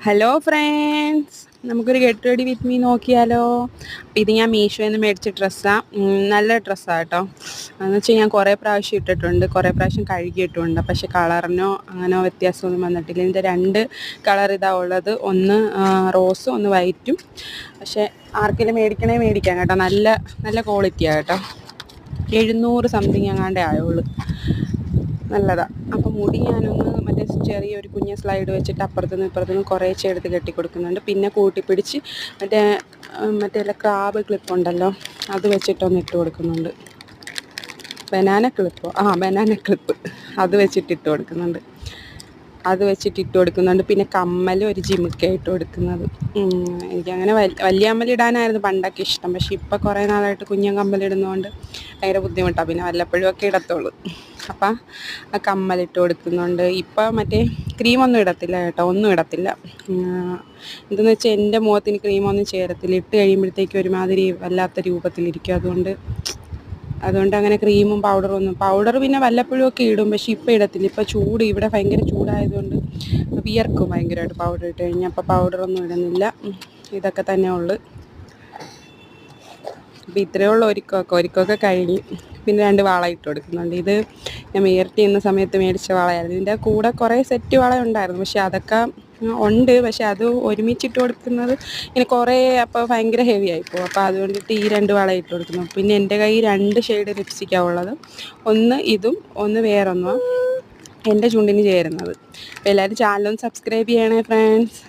Hello friends, നമുക്കൊരു get ready with me നോക്കിയാലോ. അപ്പോൾ ഇത് ഞാൻ മീഷോയിൽ നിന്ന് മേടിച്ച ഡ്രസ്സാണ്. നല്ല ഡ്രസ്സാണ് കേട്ടോ. എന്ന് വെച്ചാൽ ഞാൻ കുറേ പ്രാവശ്യം ഇട്ടിട്ടുണ്ട്, കുറേ പ്രാവശ്യം കഴുകിയിട്ടുണ്ട്. പക്ഷേ കളറിനോ അങ്ങനോ വ്യത്യാസമൊന്നും വന്നിട്ടില്ല. ഇതിൻ്റെ രണ്ട് കളർ ഇതാണ് ഉള്ളത്, ഒന്ന് റോസും ഒന്ന് വൈറ്റും. പക്ഷേ ആർക്കെങ്കിലും മേടിക്കാം കേട്ടോ. നല്ല നല്ല ക്വാളിറ്റിയാണ് കേട്ടോ. 700 സംതിങ് എങ്ങാണ്ടേ ആയുള്ളൂ. നല്ലതാണ്. അപ്പോൾ മുടി ഞാനൊന്ന് മറ്റേ ചെറിയൊരു കുഞ്ഞ സ്ലൈഡ് വെച്ചിട്ട് അപ്പുറത്തുനിന്ന് ഇപ്പുറത്തുനിന്ന് കുറേശ്ശെ എടുത്ത് കെട്ടി കൊടുക്കുന്നുണ്ട്. പിന്നെ കൂട്ടിപ്പിടിച്ച് മറ്റേ ക്രാബ് ക്ലിപ്പുണ്ടല്ലോ, അത് വെച്ചിട്ടൊന്ന് ഇട്ട് കൊടുക്കുന്നുണ്ട്. ബനാന ക്ലിപ്പ് അത് വെച്ചിട്ട് ഇട്ട് കൊടുക്കുന്നുണ്ട്. പിന്നെ കമ്മലും ഒരു ജിമിക്ക ഇട്ട് കൊടുക്കുന്നത്. എനിക്കങ്ങനെ വലിയ കമ്മലിടാനായിരുന്നു പണ്ടൊക്കെ ഇഷ്ടം. പക്ഷേ ഇപ്പോൾ കുറേ നാളായിട്ട് കുഞ്ഞൻ കമ്മലിടുന്നതുകൊണ്ട് ഭയങ്കര ബുദ്ധിമുട്ടാണ്. പിന്നെ വല്ലപ്പോഴും ഒക്കെ ഇടത്തുള്ളൂ. അപ്പം ആ കമ്മലിട്ട് കൊടുക്കുന്നുണ്ട്. ഇപ്പം മറ്റേ ക്രീമൊന്നും ഇടത്തില്ല കേട്ടോ, ഒന്നും ഇടത്തില്ല. എന്തെന്ന് വെച്ചാൽ എൻ്റെ മുഖത്തിന് ക്രീമൊന്നും ചേരത്തില്ല. ഇട്ട് കഴിയുമ്പോഴത്തേക്കും ഒരുമാതിരി വല്ലാത്ത രൂപത്തിലിരിക്കും. അതുകൊണ്ട് അങ്ങനെ ക്രീമും പൗഡർ പിന്നെ വല്ലപ്പോഴും ഒക്കെ ഇടും. പക്ഷേ ഇപ്പം ഇടത്തില്ല. ഇപ്പം ഇവിടെ ഭയങ്കര ചൂടായതുകൊണ്ട് വിയർക്കും ഭയങ്കരമായിട്ട് പൗഡർ ഇട്ട് കഴിഞ്ഞാൽ. അപ്പോൾ പൗഡറൊന്നും ഇടുന്നില്ല. ഇതൊക്കെ തന്നെ ഉള്ളു. അപ്പോൾ ഇത്രയേ ഉള്ളൂ. ഒരുക്കമൊക്കെ കഴിഞ്ഞ്. പിന്നെ 2 വള ഇട്ട് കൊടുക്കുന്നുണ്ട്. ഇത് ഞാൻ മേർട്ടി ചെയ്യുന്ന സമയത്ത് മേടിച്ച വളയായിരുന്നു. ഇതിൻ്റെ കൂടെ കുറേ സെറ്റ് വള ഉണ്ടായിരുന്നു. പക്ഷേ അതൊക്കെ ഉണ്ട്. പക്ഷേ അത് ഒരുമിച്ചിട്ട് കൊടുക്കുന്നത് ഇങ്ങനെ കുറേ അപ്പോൾ ഭയങ്കര ഹെവി ആയിപ്പോവും. അപ്പോൾ അതുകൊണ്ടിട്ട് ഈ 2 വള ഇട്ട് കൊടുക്കുന്നു. പിന്നെ എൻ്റെ കയ്യിൽ 2 ഷെയ്ഡ് ലിപ്സ്റ്റിക്കാണ് ഉള്ളത്. ഒന്ന് ഇതും ഒന്ന് വേറൊന്നും എൻ്റെ ചുണ്ടിന് ചേരുന്നത്. അപ്പോൾ എല്ലാവരും ചാനലൊന്ന് സബ്സ്ക്രൈബ് ചെയ്യണേ ഫ്രണ്ട്സ്.